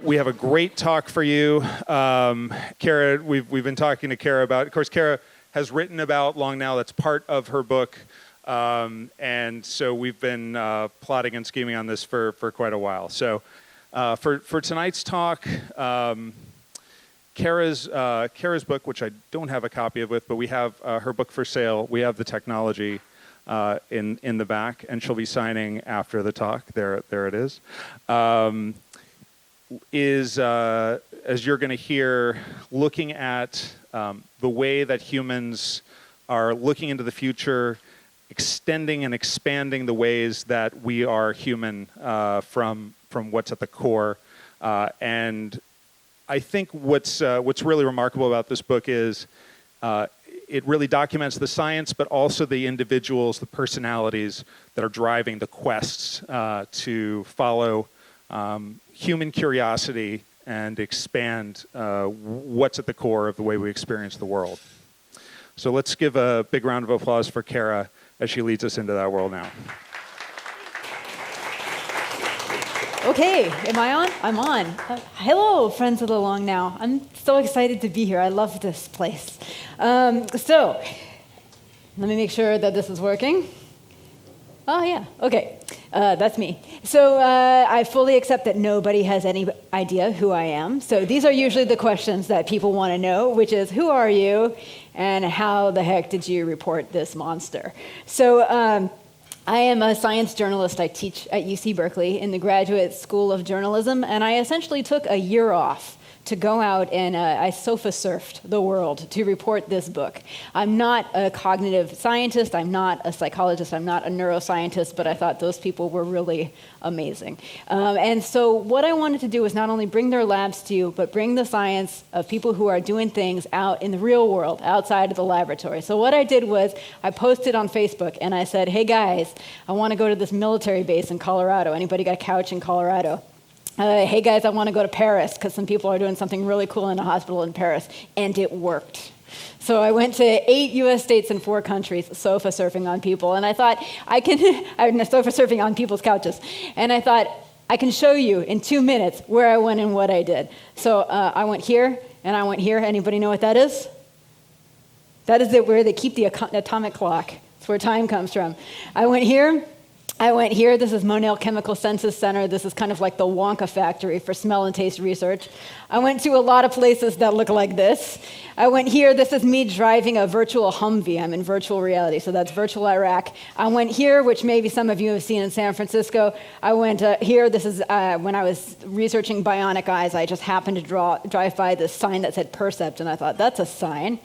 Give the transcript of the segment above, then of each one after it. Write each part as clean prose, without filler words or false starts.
we have a great talk for you. Kara, we've been talking to Kara about, of course, Kara has written about Long Now. That's part of her book. And so we've been plotting and scheming on this for quite a while. So for tonight's talk, Kara's book, which I don't have a copy of but we have her book for sale. We have the technology in the back, and she'll be signing after the talk. There it is. As you're going to hear, looking at the way that humans are looking into the future, extending and expanding the ways that we are human from what's at the core. And I think what's really remarkable about this book is it really documents the science, but also the individuals, the personalities that are driving the quests to follow human curiosity and expand what's at the core of the way we experience the world. So let's give a big round of applause for Kara as she leads us into that world now. Okay, am I on? I'm on. Hello, friends of the Long Now. I'm so excited to be here. I love this place. So, let me make sure that this is working. Oh, yeah. Okay. That's me. So I fully accept that nobody has any idea who I am. So these are usually the questions that people want to know, which is, who are you, and how the heck did you report this monster? So I am a science journalist. I teach at UC Berkeley in the Graduate School of Journalism, and I essentially took a year off to go out and I sofa surfed the world to report this book. I'm not a cognitive scientist, I'm not a psychologist, I'm not a neuroscientist, but I thought those people were really amazing. And so what I wanted to do was not only bring their labs to you, but bring the science of people who are doing things out in the real world, outside of the laboratory. So what I did was I posted on Facebook and I said, hey guys, I want to go to this military base in Colorado. Anybody got a couch in Colorado? Hey guys, I want to go to Paris because some people are doing something really cool in a hospital in Paris, and it worked. So I went to 8 US states and 4 countries, sofa surfing on people, and I thought sofa surfing on people's couches, and I thought I can show you in 2 minutes where I went and what I did. So I went here and I went here. Anybody know what that is? That is where they keep the atomic clock. It's where time comes from. I went here. This is Monell Chemical Senses Center. This is kind of like the Wonka factory for smell and taste research. I went to a lot of places that look like this. I went here. This is me driving a virtual Humvee. I'm in virtual reality, so that's virtual Iraq. I went here, which maybe some of you have seen in San Francisco. I went here. This is when I was researching bionic eyes. I just happened to drive by this sign that said Percept, and I thought, that's a sign.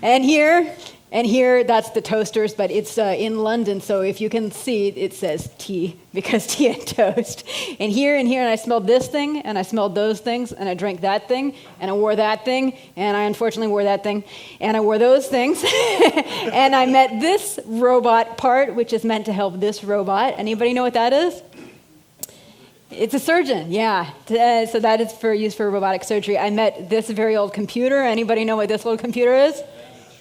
And here, that's the toasters, but it's in London, so if you can see, it says tea, because tea and toast. And here, and I smelled this thing, and I smelled those things, and I drank that thing, and I wore that thing, and I unfortunately wore that thing, and I wore those things. And I met this robot part, which is meant to help this robot. Anybody know what that is? It's a surgeon, yeah. So that is used for robotic surgery. I met this very old computer. Anybody know what this little computer is?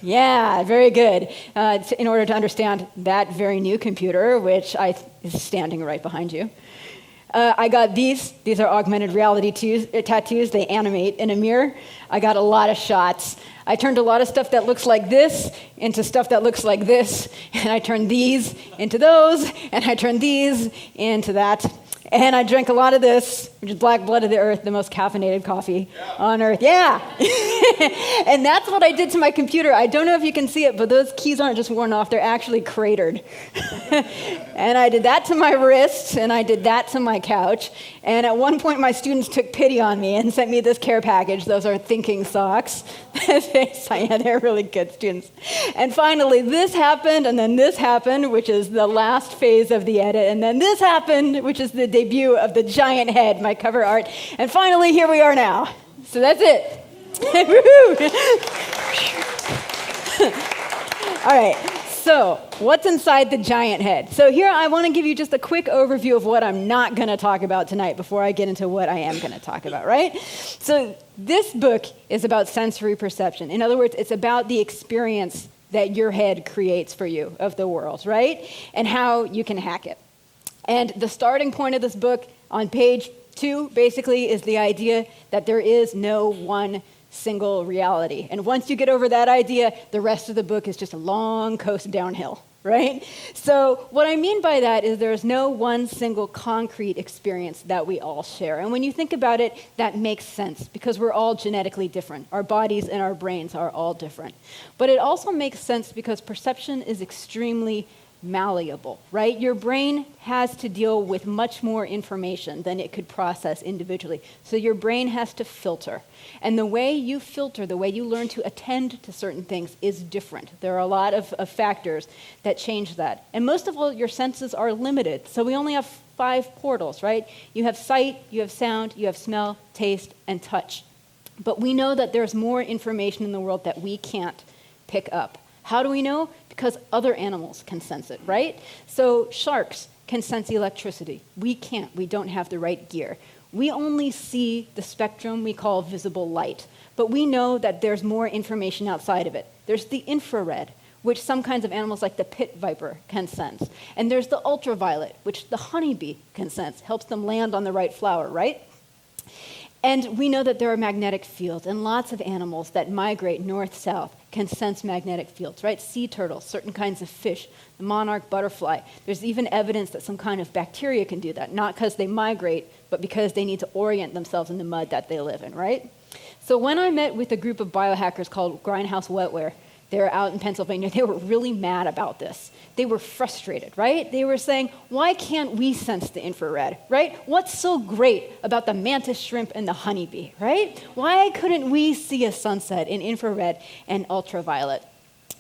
Yeah, very good. In order to understand that very new computer, which is standing right behind you. I got these. These are augmented reality tattoos. They animate in a mirror. I got a lot of shots. I turned a lot of stuff that looks like this into stuff that looks like this. And I turned these into those. And I turned these into that. And I drank a lot of this, which is black blood of the earth, the most caffeinated coffee on earth. Yeah. And that's what I did to my computer. I don't know if you can see it, but those keys aren't just worn off. They're actually cratered. And I did that to my wrist, and I did that to my couch. And at one point, my students took pity on me and sent me this care package. Those are thinking socks. They're really good students. And finally, this happened, and then this happened, which is the last phase of the edit. And then this happened, which is the debut of the giant head, my cover art. And finally, here we are now. So that's it. All right. So what's inside the giant head? So here I want to give you just a quick overview of what I'm not going to talk about tonight before I get into what I am going to talk about, right? So this book is about sensory perception. In other words, it's about the experience that your head creates for you of the world, right? And how you can hack it. And the starting point of this book on page 2 basically is the idea that there is no one single reality. And once you get over that idea, the rest of the book is just a long coast downhill, right? So what I mean by that is there's no one single concrete experience that we all share. And when you think about it, that makes sense because we're all genetically different. Our bodies and our brains are all different. But it also makes sense because perception is extremely malleable, right? Your brain has to deal with much more information than it could process individually. So your brain has to filter. And the way you filter, the way you learn to attend to certain things is different. There are a lot of factors that change that. And most of all, your senses are limited. So we only have 5 portals, right? You have sight, you have sound, you have smell, taste, and touch. But we know that there's more information in the world that we can't pick up. How do we know? Because other animals can sense it, right? So sharks can sense electricity. We can't. We don't have the right gear. We only see the spectrum we call visible light, but we know that there's more information outside of it. There's the infrared, which some kinds of animals like the pit viper can sense. And there's the ultraviolet, which the honeybee can sense, helps them land on the right flower, right? And we know that there are magnetic fields, and lots of animals that migrate north-south can sense magnetic fields, right? Sea turtles, certain kinds of fish, the monarch butterfly. There's even evidence that some kind of bacteria can do that, not because they migrate, but because they need to orient themselves in the mud that they live in, right? So when I met with a group of biohackers called Grindhouse Wetware, they were out in Pennsylvania, they were really mad about this. They were frustrated, right? They were saying, why can't we sense the infrared, right? What's so great about the mantis shrimp and the honeybee, right? Why couldn't we see a sunset in infrared and ultraviolet?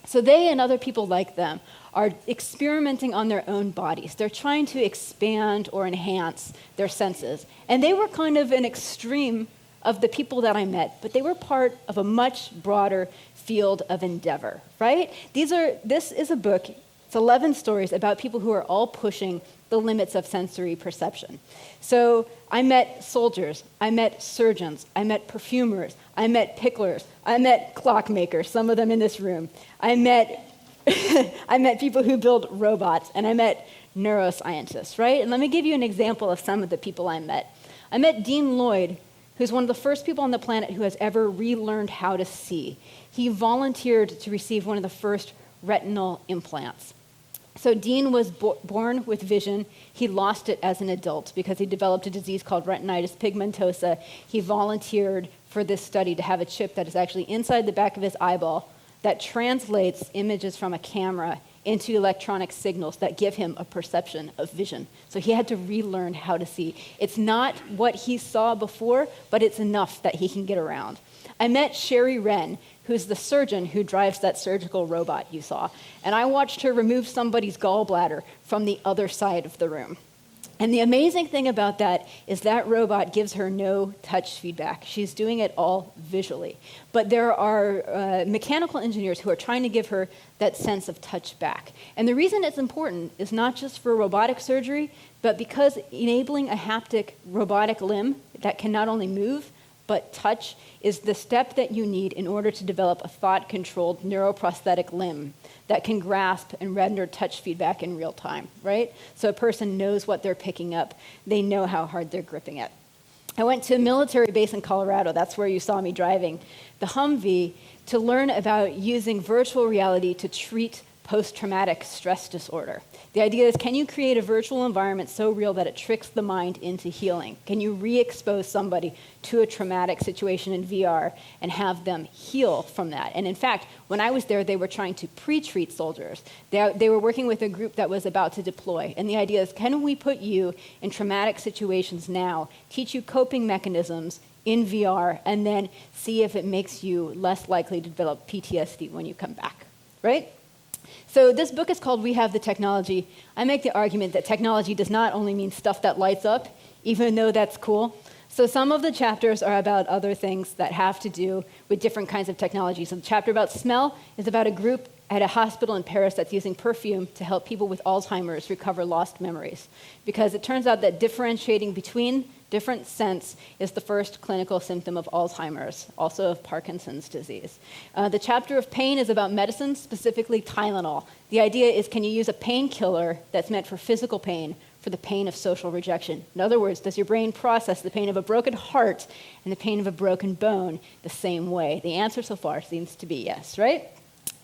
So they and other people like them are experimenting on their own bodies. They're trying to expand or enhance their senses. And they were kind of an extreme of the people that I met, but they were part of a much broader field of endeavor, right? This is a book, it's 11 stories about people who are all pushing the limits of sensory perception. So I met soldiers, I met surgeons, I met perfumers, I met picklers, I met clockmakers, some of them in this room. I met I met people who build robots, and I met neuroscientists, right? And let me give you an example of some of the people I met. I met Dean Lloyd, who's one of the first people on the planet who has ever relearned how to see. He volunteered to receive one of the first retinal implants. So Dean was born with vision. He lost it as an adult because he developed a disease called retinitis pigmentosa. He volunteered for this study to have a chip that is actually inside the back of his eyeball that translates images from a camera into electronic signals that give him a perception of vision. So he had to relearn how to see. It's not what he saw before, but it's enough that he can get around. I met Sherry Wren, who's the surgeon who drives that surgical robot you saw, and I watched her remove somebody's gallbladder from the other side of the room. And the amazing thing about that is that robot gives her no touch feedback. She's doing it all visually. But there are mechanical engineers who are trying to give her that sense of touch back. And the reason it's important is not just for robotic surgery, but because enabling a haptic robotic limb that can not only move, but touch is the step that you need in order to develop a thought-controlled neuroprosthetic limb that can grasp and render touch feedback in real time, right? So a person knows what they're picking up. They know how hard they're gripping it. I went to a military base in Colorado. That's where you saw me driving the Humvee to learn about using virtual reality to treat post-traumatic stress disorder. The idea is, can you create a virtual environment so real that it tricks the mind into healing? Can you re-expose somebody to a traumatic situation in VR and have them heal from that? And in fact, when I was there, they were trying to pre-treat soldiers. They were working with a group that was about to deploy. And the idea is, can we put you in traumatic situations now, teach you coping mechanisms in VR, and then see if it makes you less likely to develop PTSD when you come back, right? So this book is called We Have the Technology. I make the argument that technology does not only mean stuff that lights up, even though that's cool. So some of the chapters are about other things that have to do with different kinds of technology. So the chapter about smell is about a group at a hospital in Paris that's using perfume to help people with Alzheimer's recover lost memories. Because it turns out that differentiating between different scents is the first clinical symptom of Alzheimer's, also of Parkinson's disease. The chapter of pain is about medicine, specifically Tylenol. The idea is, can you use a painkiller that's meant for physical pain for the pain of social rejection? In other words, does your brain process the pain of a broken heart and the pain of a broken bone the same way? The answer so far seems to be yes, right?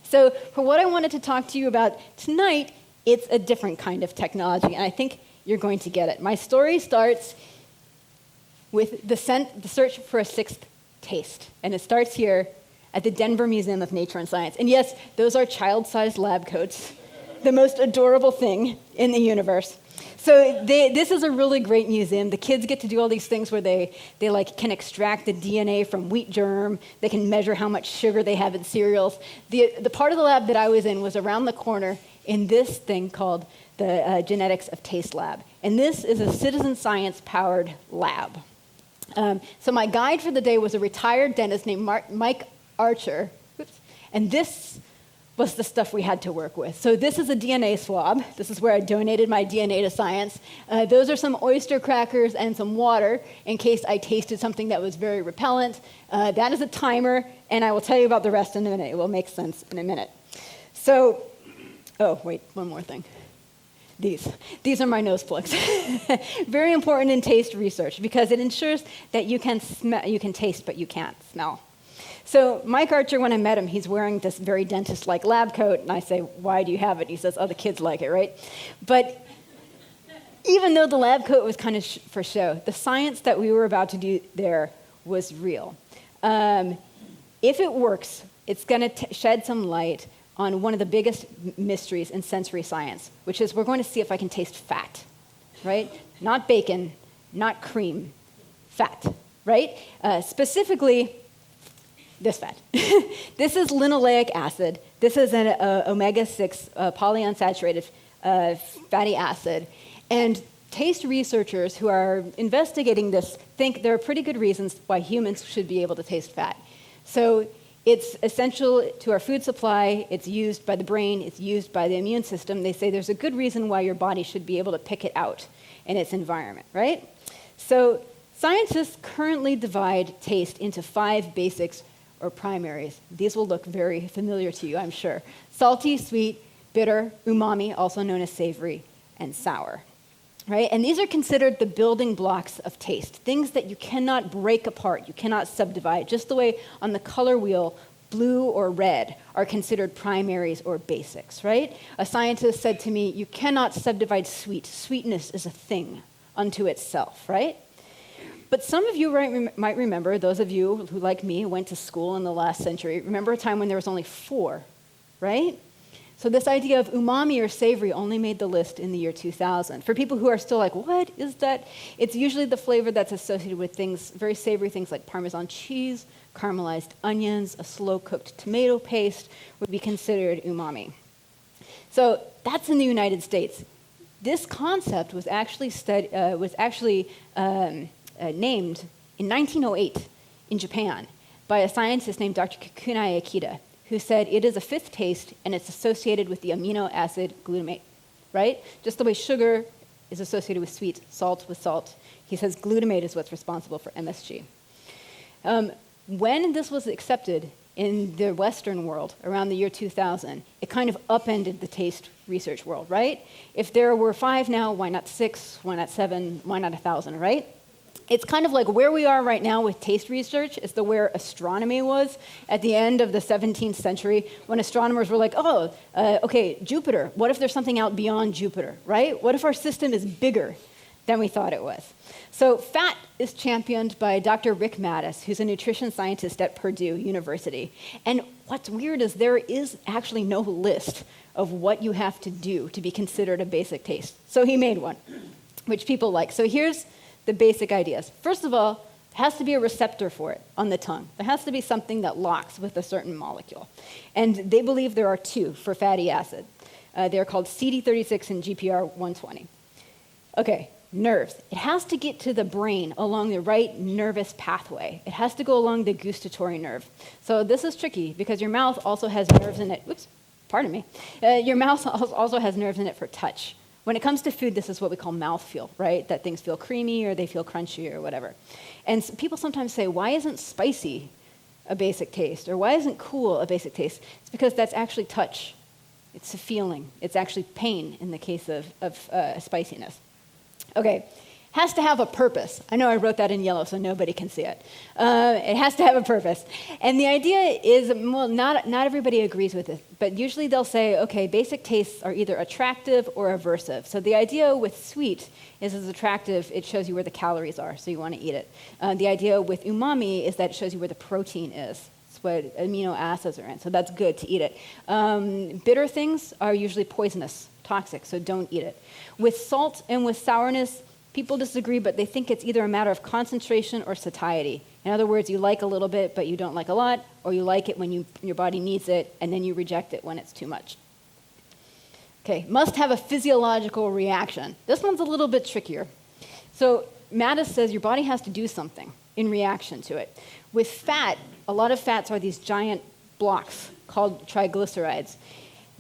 So for what I wanted to talk to you about tonight, it's a different kind of technology, and I think you're going to get it. My story starts with the search for a sixth taste, and it starts here at the Denver Museum of Nature and Science. And yes, those are child-sized lab coats, the most adorable thing in the universe. So this is a really great museum. The kids get to do all these things where they can extract the DNA from wheat germ. They can measure how much sugar they have in cereals. The part of the lab that I was in was around the corner in this thing called the Genetics of Taste Lab. And this is a citizen science-powered lab. So my guide for the day was a retired dentist named Mike Archer. Oops. And this was the stuff we had to work with. So this is a DNA swab. This is where I donated my DNA to science. Those are some oyster crackers and some water in case I tasted something that was very repellent. That is a timer, and I will tell you about the rest in a minute. It will make sense in a minute. So, oh, wait, one more thing. These are my nose plugs. Very important in taste research because it ensures that you can taste, but you can't smell. So Mike Archer, when I met him, he's wearing this very dentist-like lab coat, and I say, why do you have it? He says, oh, the kids like it, right? But even though the lab coat was kind of for show, the science that we were about to do there was real. If it works, it's going to shed some light on one of the biggest mysteries in sensory science, which is we're going to see if I can taste fat, right? Not bacon, not cream, fat, right? Specifically, this fat. This is linoleic acid. This is an omega-6 polyunsaturated fatty acid. And taste researchers who are investigating this think there are pretty good reasons why humans should be able to taste fat. So it's essential to our food supply. It's used by the brain. It's used by the immune system. They say there's a good reason why your body should be able to pick it out in its environment, right? So scientists currently divide taste into 5 basics or primaries. These will look very familiar to you, I'm sure. Salty, sweet, bitter, umami, also known as savory, and sour. Right? And these are considered the building blocks of taste, things that you cannot break apart, you cannot subdivide, just the way on the color wheel, blue or red are considered primaries or basics, right? A scientist said to me, you cannot subdivide sweet. Sweetness is a thing unto itself, right? But some of you might remember, those of you who, like me, went to school in the last century, remember a time when there was only 4, right? So this idea of umami or savory only made the list in the year 2000. For people who are still like, what is that? It's usually the flavor that's associated with things, very savory things like Parmesan cheese, caramelized onions, a slow-cooked tomato paste would be considered umami. So that's in the United States. This concept was actually named in 1908 in Japan by a scientist named Dr. Kunai Akita, who said it is a 5th taste and it's associated with the amino acid glutamate, right? Just the way sugar is associated with sweet, salt with salt. He says glutamate is what's responsible for MSG. When this was accepted in the Western world around the year 2000, it kind of upended the taste research world, right? If there were 5 now, why not 6? Why not 7? Why not 1,000, right? It's kind of like where we are right now with taste research is where astronomy was at the end of the 17th century when astronomers were like, okay, Jupiter, what if there's something out beyond Jupiter, right? What if our system is bigger than we thought it was? So fat is championed by Dr. Rick Mattis, who's a nutrition scientist at Purdue University. And what's weird is there is actually no list of what you have to do to be considered a basic taste. So he made one, which people like. So here's the basic ideas. First of all, there has to be a receptor for it on the tongue. There has to be something that locks with a certain molecule. And they believe there are 2 for fatty acid. They're called CD36 and GPR120. Okay, nerves. It has to get to the brain along the right nervous pathway. It has to go along the gustatory nerve. So this is tricky because your mouth also has nerves in it. Oops, pardon me. Your mouth also has nerves in it for touch. When it comes to food, this is what we call mouthfeel, right? That things feel creamy or they feel crunchy or whatever. And people sometimes say, why isn't spicy a basic taste? Or why isn't cool a basic taste? It's because that's actually touch. It's a feeling. It's actually pain in the case of spiciness. Okay, has to have a purpose. I know I wrote that in yellow so nobody can see it. It has to have a purpose. And the idea is, well, not everybody agrees with it, but usually they'll say, okay, basic tastes are either attractive or aversive. So the idea with sweet is as attractive, it shows you where the calories are, so you want to eat it. The idea with umami is that it shows you where the protein is. It's what amino acids are in, so that's good to eat it. Bitter things are usually poisonous, toxic, so don't eat it. With salt and with sourness, people disagree, but they think it's either a matter of concentration or satiety. In other words, you like a little bit, but you don't like a lot, or you like it when your body needs it, and then you reject it when it's too much. Okay, must have a physiological reaction. This one's a little bit trickier. So Mattis says your body has to do something in reaction to it. With fat, a lot of fats are these giant blocks called triglycerides.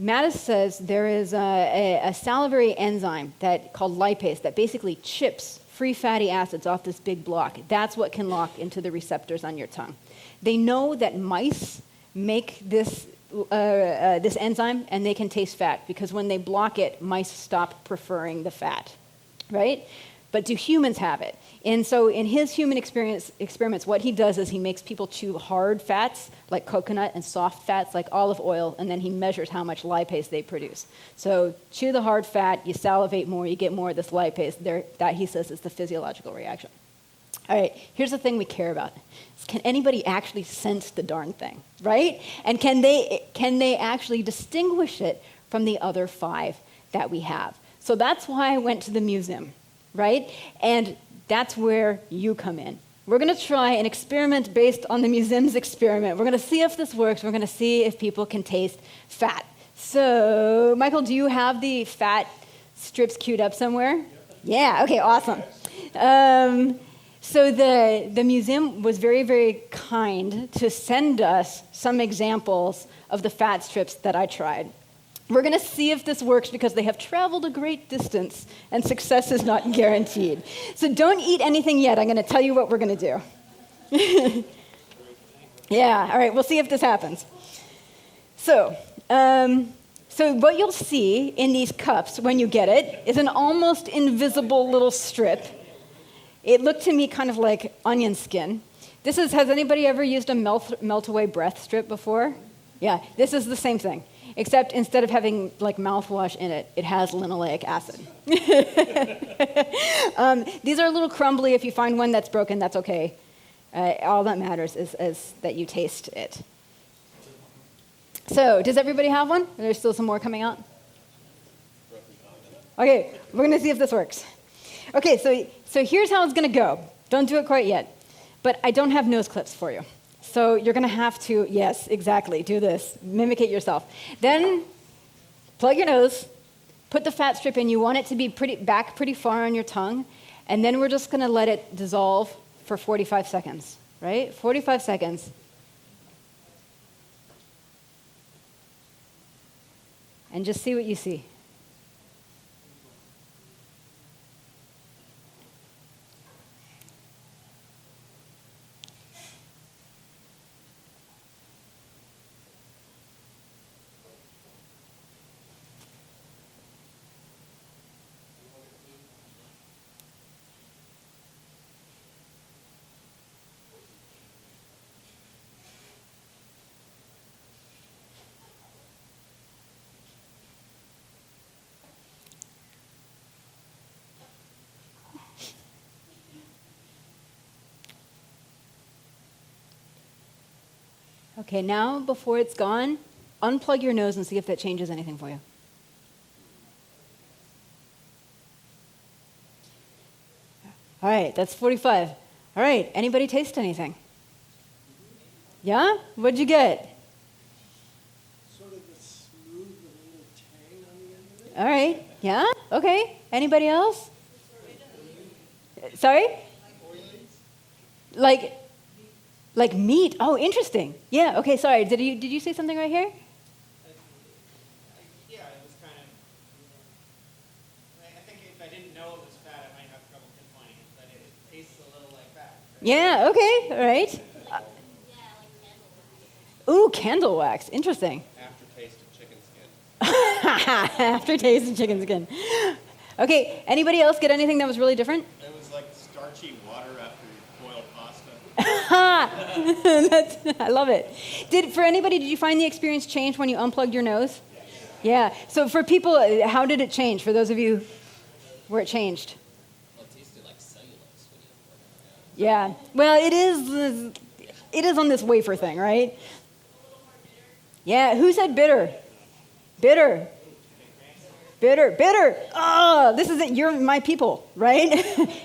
Mattis says there is a salivary enzyme called lipase that basically chips free fatty acids off this big block. That's what can lock into the receptors on your tongue. They know that mice make this enzyme and they can taste fat because when they block it, mice stop preferring the fat, right? But do humans have it? And so in his human experiments, what he does is he makes people chew hard fats like coconut and soft fats like olive oil, and then he measures how much lipase they produce. So chew the hard fat, you salivate more, you get more of this lipase. That, he says, is the physiological reaction. All right, here's the thing we care about. Can anybody actually sense the darn thing, right? And can they actually distinguish it from the other 5 that we have? So that's why I went to the museum, right? And that's where you come in. We're going to try an experiment based on the museum's experiment. We're going to see if this works. We're going to see if people can taste fat. So, Michael, do you have the fat strips queued up somewhere? Yep. Yeah, okay, awesome. So the museum was very, very kind to send us some examples of the fat strips that I tried. We're going to see if this works because they have traveled a great distance and success is not guaranteed. So don't eat anything yet. I'm going to tell you what we're going to do. Yeah, all right, we'll see if this happens. So what you'll see in these cups when you get it is an almost invisible little strip. It looked to me kind of like onion skin. Has anybody ever used a melt-away breath strip before? Yeah, this is the same thing. Except instead of having like mouthwash in it, it has linoleic acid. These are a little crumbly. If you find one that's broken, that's okay. All that matters is that you taste it. So, does everybody have one? There's still some more coming out? Okay, we're going to see if this works. Okay, so here's how it's going to go. Don't do it quite yet. But I don't have nose clips for you. So you're going to have to, yes, exactly, do this. Mimic it yourself. Then plug your nose, put the fat strip in. You want it to be back pretty far on your tongue. And then we're just going to let it dissolve for 45 seconds, right? 45 seconds. And just see what you see. Okay, now before it's gone, unplug your nose and see if that changes anything for you. All right, that's 45. All right, anybody taste anything? Yeah? What'd you get? Sort of a smooth little tang on the end of it. All right, yeah? Okay, anybody else? Sorry? Like meat. Oh, interesting. Yeah, okay, sorry. Did you say something right here? Yeah, it was kind of, I think if I didn't know it was fat, I might have trouble pinpointing it, but it tastes a little like fat. Right? Yeah, okay, all right. Ooh, candle wax. Interesting. Aftertaste of chicken skin. Aftertaste of chicken skin. Okay, anybody else get anything that was really different? It was like starchy water after you boiled pasta. I love it. For anybody, did you find the experience change when you unplugged your nose? Yeah. So for people, how did it change? For those of you where it changed? Well, it tasted like cellulose when you unplugged it. Yeah. Well, it is on this wafer thing, right? Yeah. Who said bitter? Bitter. Bitter, bitter. Oh, this is it. You're my people, right?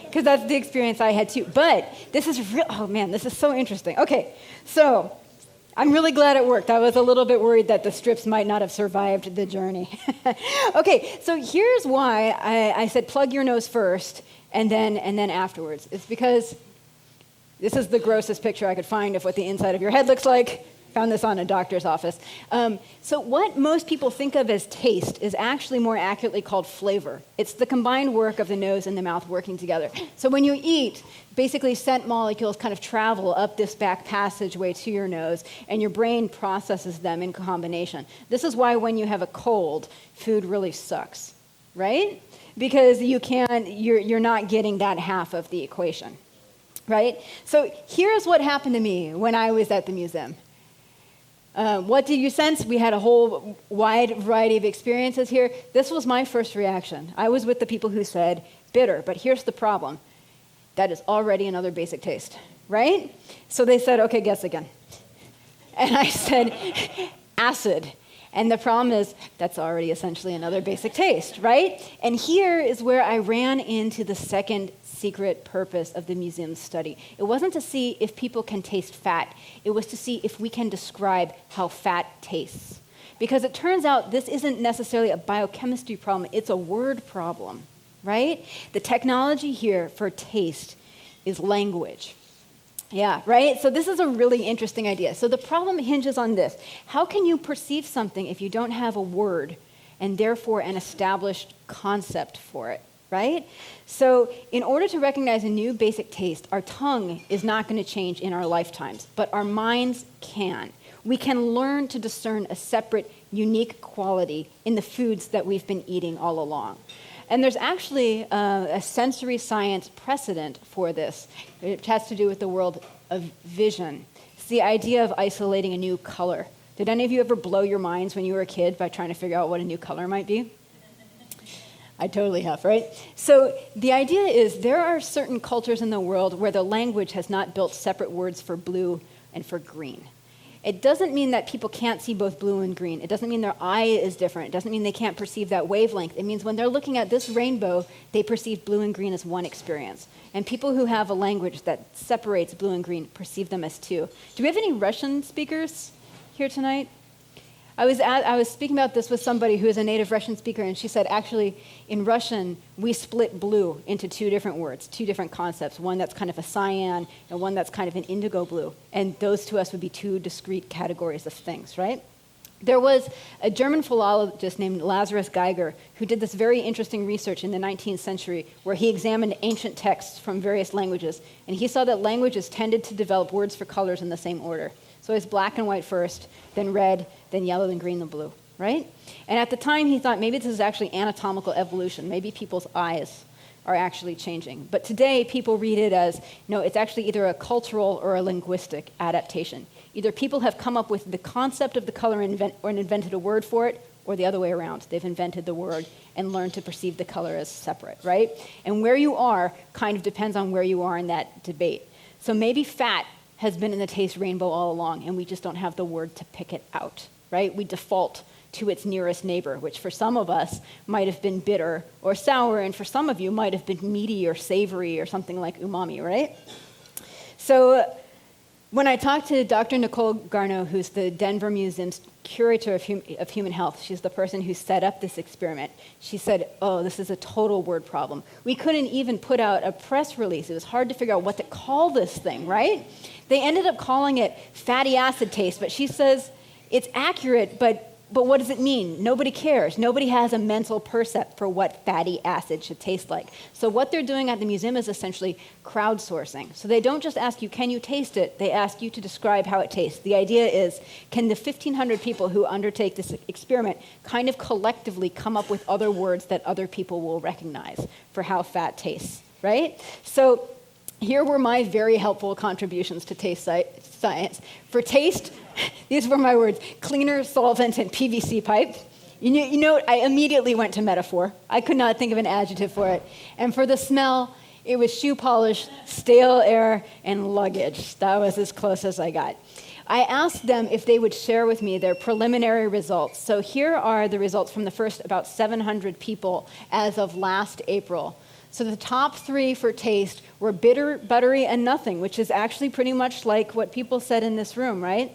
Because that's the experience I had too. But this is real. Oh man, this is so interesting. Okay, so I'm really glad it worked. I was a little bit worried that the strips might not have survived the journey. Okay, so here's why I said plug your nose first and then afterwards. It's because this is the grossest picture I could find of what the inside of your head looks like. Found this on a doctor's office. So what most people think of as taste is actually more accurately called flavor. It's the combined work of the nose and the mouth working together. So when you eat, basically scent molecules kind of travel up this back passageway to your nose, and your brain processes them in combination. This is why when you have a cold, food really sucks, right? Because you're not getting that half of the equation, right? So here's what happened to me when I was at the museum. What did you sense? We had a whole wide variety of experiences here. This was my first reaction. I was with the people who said bitter, but here's the problem. That is already another basic taste, right? So they said, okay, guess again. And I said acid. And the problem is that's already essentially another basic taste, right? And here is where I ran into the second secret purpose of the museum's study. It wasn't to see if people can taste fat. It was to see if we can describe how fat tastes. Because it turns out this isn't necessarily a biochemistry problem, it's a word problem, right? The technology here for taste is language. Yeah, right? So this is a really interesting idea. So the problem hinges on this. How can you perceive something if you don't have a word and therefore an established concept for it, right? So in order to recognize a new basic taste, our tongue is not going to change in our lifetimes, but our minds can. We can learn to discern a separate, unique quality in the foods that we've been eating all along. And there's actually a sensory science precedent for this. It has to do with the world of vision. It's the idea of isolating a new color. Did any of you ever blow your minds when you were a kid by trying to figure out what a new color might be? I totally have, right? So the idea is there are certain cultures in the world where the language has not built separate words for blue and for green. It doesn't mean that people can't see both blue and green. It doesn't mean their eye is different. It doesn't mean they can't perceive that wavelength. It means when they're looking at this rainbow, they perceive blue and green as one experience. And people who have a language that separates blue and green perceive them as two. Do we have any Russian speakers here tonight? I was speaking about this with somebody who is a native Russian speaker, and she said, actually, in Russian, we split blue into two different words, two different concepts, one that's kind of a cyan and one that's kind of an indigo blue. And those to us would be two discrete categories of things, right? There was a German philologist named Lazarus Geiger who did this very interesting research in the 19th century where he examined ancient texts from various languages, and he saw that languages tended to develop words for colors in the same order. So it's black and white first, then red, then yellow, then green, then blue, right? And at the time, he thought maybe this is actually anatomical evolution. Maybe people's eyes are actually changing. But today, people read it as, no, it's actually either a cultural or a linguistic adaptation. Either people have come up with the concept of the color or invented a word for it, or the other way around. They've invented the word and learned to perceive the color as separate, right? And where you are kind of depends on where you are in that debate. So maybe fat has been in the taste rainbow all along, and we just don't have the word to pick it out, right? We default to its nearest neighbor, which for some of us might have been bitter or sour, and for some of you might have been meaty or savory or something like umami, right? So when I talked to Dr. Nicole Garneau, who's the Denver Museum's curator of human health, she's the person who set up this experiment, she said, oh, this is a total word problem. We couldn't even put out a press release. It was hard to figure out what to call this thing, right? They ended up calling it fatty acid taste, but she says it's accurate, but but what does it mean? Nobody cares. Nobody has a mental percept for what fatty acid should taste like. So what they're doing at the museum is essentially crowdsourcing. So they don't just ask you, can you taste it? They ask you to describe how it tastes. The idea is, can the 1,500 people who undertake this experiment kind of collectively come up with other words that other people will recognize for how fat tastes, right? So here were my very helpful contributions to taste science. For taste, these were my words: cleaner, solvent, and PVC pipe. You know, I immediately went to metaphor. I could not think of an adjective for it. And for the smell, it was shoe polish, stale air, and luggage. That was as close as I got. I asked them if they would share with me their preliminary results. So here are the results from the first about 700 people as of last April. So the top 3 for taste were bitter, buttery, and nothing, which is actually pretty much like what people said in this room, right?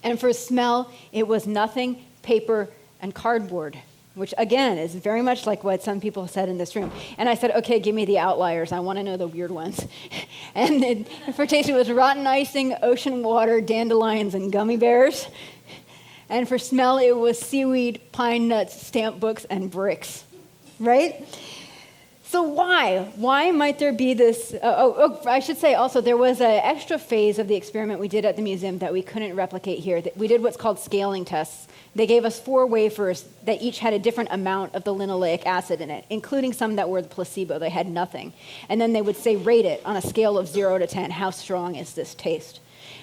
And for smell, it was nothing, paper, and cardboard, which again is very much like what some people said in this room. And I said, okay, give me the outliers. I want to know the weird ones. And for taste, it was rotten icing, ocean water, dandelions, and gummy bears. And for smell, it was seaweed, pine nuts, stamp books, and bricks, right? So why? Why might there be this? I should say also there was an extra phase of the experiment we did at the museum that we couldn't replicate here. We did what's called scaling tests. They gave us 4 wafers that each had a different amount of the linoleic acid in it, including some that were the placebo. They had nothing. And then they would say, rate it on a scale of 0 to 10. How strong is this taste?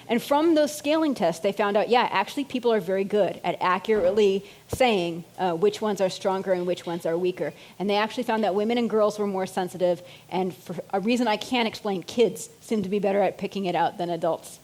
And from those scaling tests, they found out, yeah, actually people are very good at accurately saying which ones are stronger and which ones are weaker. And they actually found that women and girls were more sensitive, and for a reason I can't explain, kids seem to be better at picking it out than adults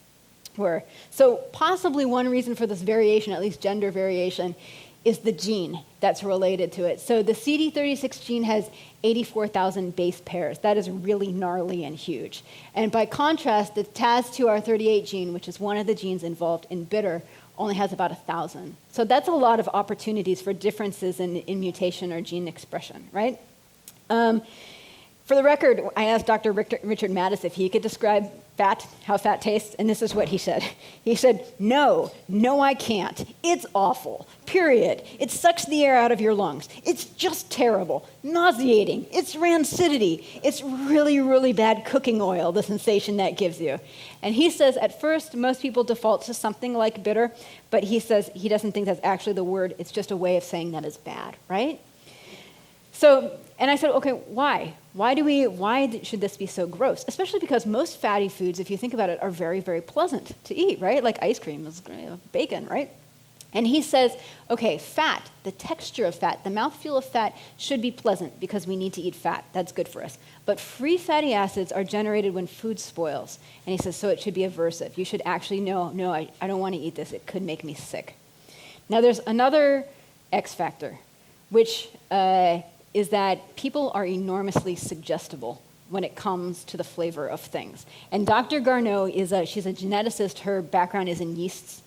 were. So possibly one reason for this variation, at least gender variation, is the gene that's related to it. So the CD36 gene has 84,000 base pairs. That is really gnarly and huge. And by contrast, the TAS2R38 gene, which is one of the genes involved in bitter, only has about 1,000. So that's a lot of opportunities for differences in mutation or gene expression, right? For the record, I asked Dr. Richard Mattis if he could describe fat, how fat tastes, and this is what he said. He said, no, I can't. It's awful, period. It sucks the air out of your lungs. It's just terrible, nauseating. It's rancidity. It's really, really bad cooking oil, the sensation that gives you. And he says, at first, most people default to something like bitter, but he says he doesn't think that's actually the word. It's just a way of saying that is bad, right? So, and I said, okay, why? Why should this be so gross? Especially because most fatty foods, if you think about it, are very, very pleasant to eat, right? Like ice cream is bacon, right? And he says, okay, fat, the texture of fat, the mouthfeel of fat should be pleasant because we need to eat fat. That's good for us. But free fatty acids are generated when food spoils. And he says, so it should be aversive. You should actually know, no, I don't want to eat this. It could make me sick. Now there's another X factor, which is that people are enormously suggestible when it comes to the flavor of things. And Dr. Garneau she's a geneticist. Her background is in yeasts.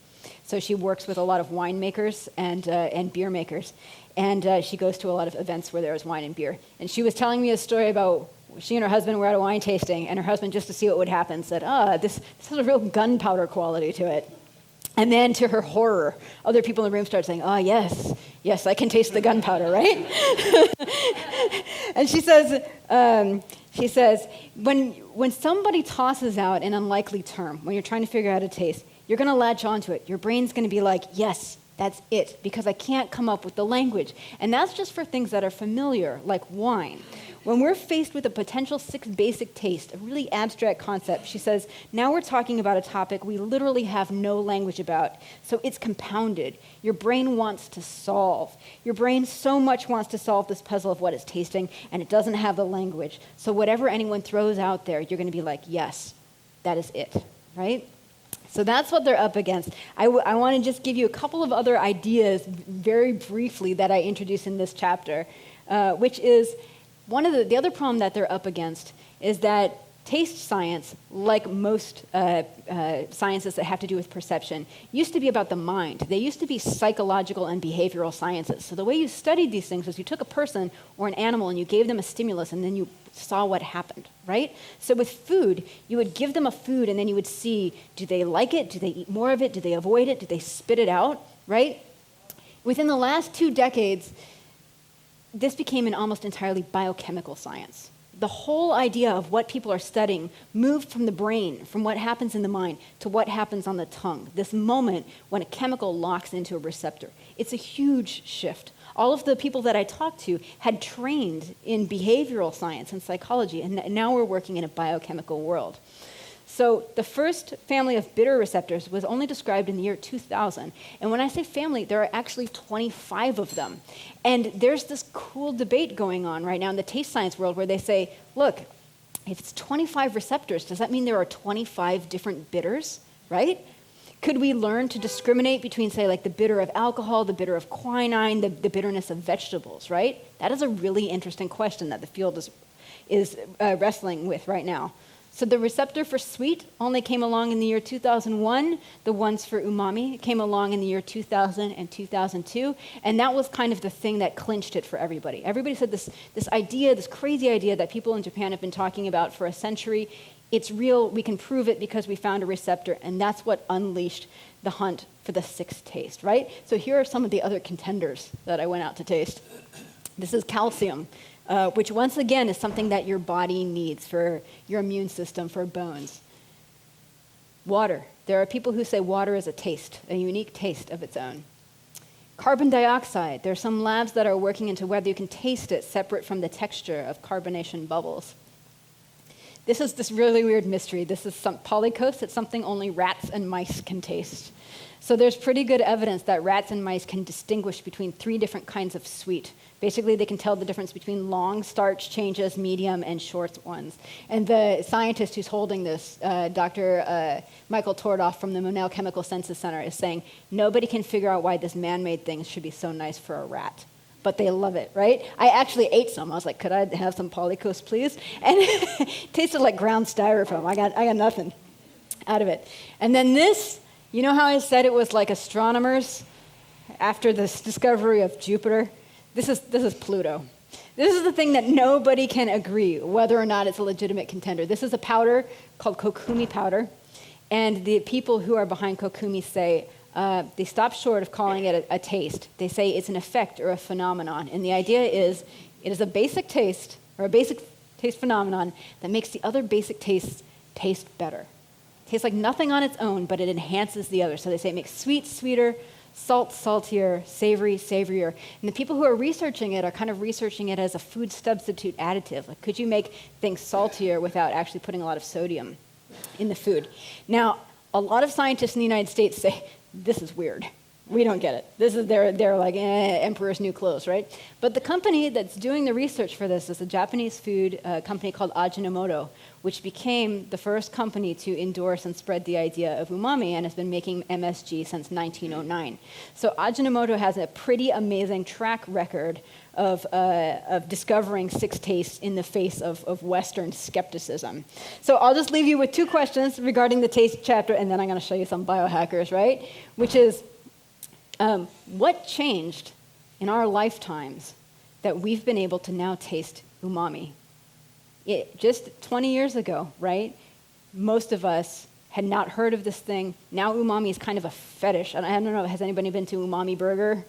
So she works with a lot of winemakers and beer makers. And she goes to a lot of events where there's wine and beer. And she was telling me a story about she and her husband were at a wine tasting, and her husband, just to see what would happen, said, this has a real gunpowder quality to it. And then to her horror, other people in the room started saying, yes, I can taste the gunpowder, right? And she says, when somebody tosses out an unlikely term, when you're trying to figure out a taste, you're going to latch onto it. Your brain's going to be like, yes, that's it, because I can't come up with the language. And that's just for things that are familiar, like wine. When we're faced with a potential 6 basic taste, a really abstract concept, she says, now we're talking about a topic we literally have no language about. So it's compounded. Your brain wants to solve. Your brain so much wants to solve this puzzle of what it's tasting, and it doesn't have the language. So whatever anyone throws out there, you're going to be like, yes, that is it, right? So that's what they're up against. I want to just give you a couple of other ideas very briefly that I introduce in this chapter, which is one of the other problem that they're up against is that taste science, like most sciences that have to do with perception, used to be about the mind. They used to be psychological and behavioral sciences. So the way you studied these things was you took a person or an animal and you gave them a stimulus and then you saw what happened, right? So with food, you would give them a food and then you would see, do they like it? Do they eat more of it? Do they avoid it? Do they spit it out, right? Within the last 2 decades, this became an almost entirely biochemical science. The whole idea of what people are studying moved from the brain, from what happens in the mind, to what happens on the tongue, this moment when a chemical locks into a receptor. It's a huge shift. All of the people that I talked to had trained in behavioral science and psychology, and now we're working in a biochemical world. So the first family of bitter receptors was only described in the year 2000. And when I say family, there are actually 25 of them. And there's this cool debate going on right now in the taste science world where they say, look, if it's 25 receptors, does that mean there are 25 different bitters, right? Could we learn to discriminate between, say, like the bitter of alcohol, the bitter of quinine, the bitterness of vegetables, right? That is a really interesting question that the field is wrestling with right now. So the receptor for sweet only came along in the year 2001. The ones for umami came along in the year 2000 and 2002. And that was kind of the thing that clinched it for everybody. Everybody said this idea, this crazy idea that people in Japan have been talking about for a century, it's real, we can prove it because we found a receptor, and that's what unleashed the hunt for the sixth taste, right? So here are some of the other contenders that I went out to taste. This is calcium. Which once again is something that your body needs for your immune system, for bones. Water. There are people who say water is a taste, a unique taste of its own. Carbon dioxide. There are some labs that are working into whether you can taste it separate from the texture of carbonation bubbles. This is this really weird mystery. This is some polycose. It's something only rats and mice can taste. So there's pretty good evidence that rats and mice can distinguish between 3 different kinds of sweet. Basically, they can tell the difference between long starch changes, medium, and short ones. And the scientist who's holding this, Dr. Michael Tordoff from the Monell Chemical Senses Center, is saying, nobody can figure out why this man-made thing should be so nice for a rat. But they love it, right? I actually ate some. I was like, could I have some polycose, please? And it tasted like ground styrofoam. I got nothing out of it. And then this, you know how I said it was like astronomers after this discovery of Jupiter? This is Pluto. This is the thing that nobody can agree whether or not it's a legitimate contender. This is a powder called kokumi powder, and the people who are behind kokumi say they stop short of calling it a taste. They say it's an effect or a phenomenon, and the idea is it is a basic taste or a basic taste phenomenon that makes the other basic tastes taste better. It tastes like nothing on its own, but it enhances the other. So they say it makes sweet sweeter, salt saltier, savory savorier. And the people who are researching it are kind of researching it as a food substitute additive. Like, could you make things saltier without actually putting a lot of sodium in the food? Now, a lot of scientists in the United States say, this is weird. We don't get it. This is they're like, emperor's new clothes, right? But the company that's doing the research for this is a Japanese food company called Ajinomoto, which became the first company to endorse and spread the idea of umami and has been making MSG since 1909. So Ajinomoto has a pretty amazing track record of discovering 6 tastes in the face of Western skepticism. So I'll just leave you with 2 questions regarding the taste chapter, and then I'm going to show you some biohackers, right? Which is, what changed in our lifetimes that we've been able to now taste umami? Just 20 years ago, right? Most of us had not heard of this thing. Now umami is kind of a fetish. I don't know, has anybody been to Umami Burger?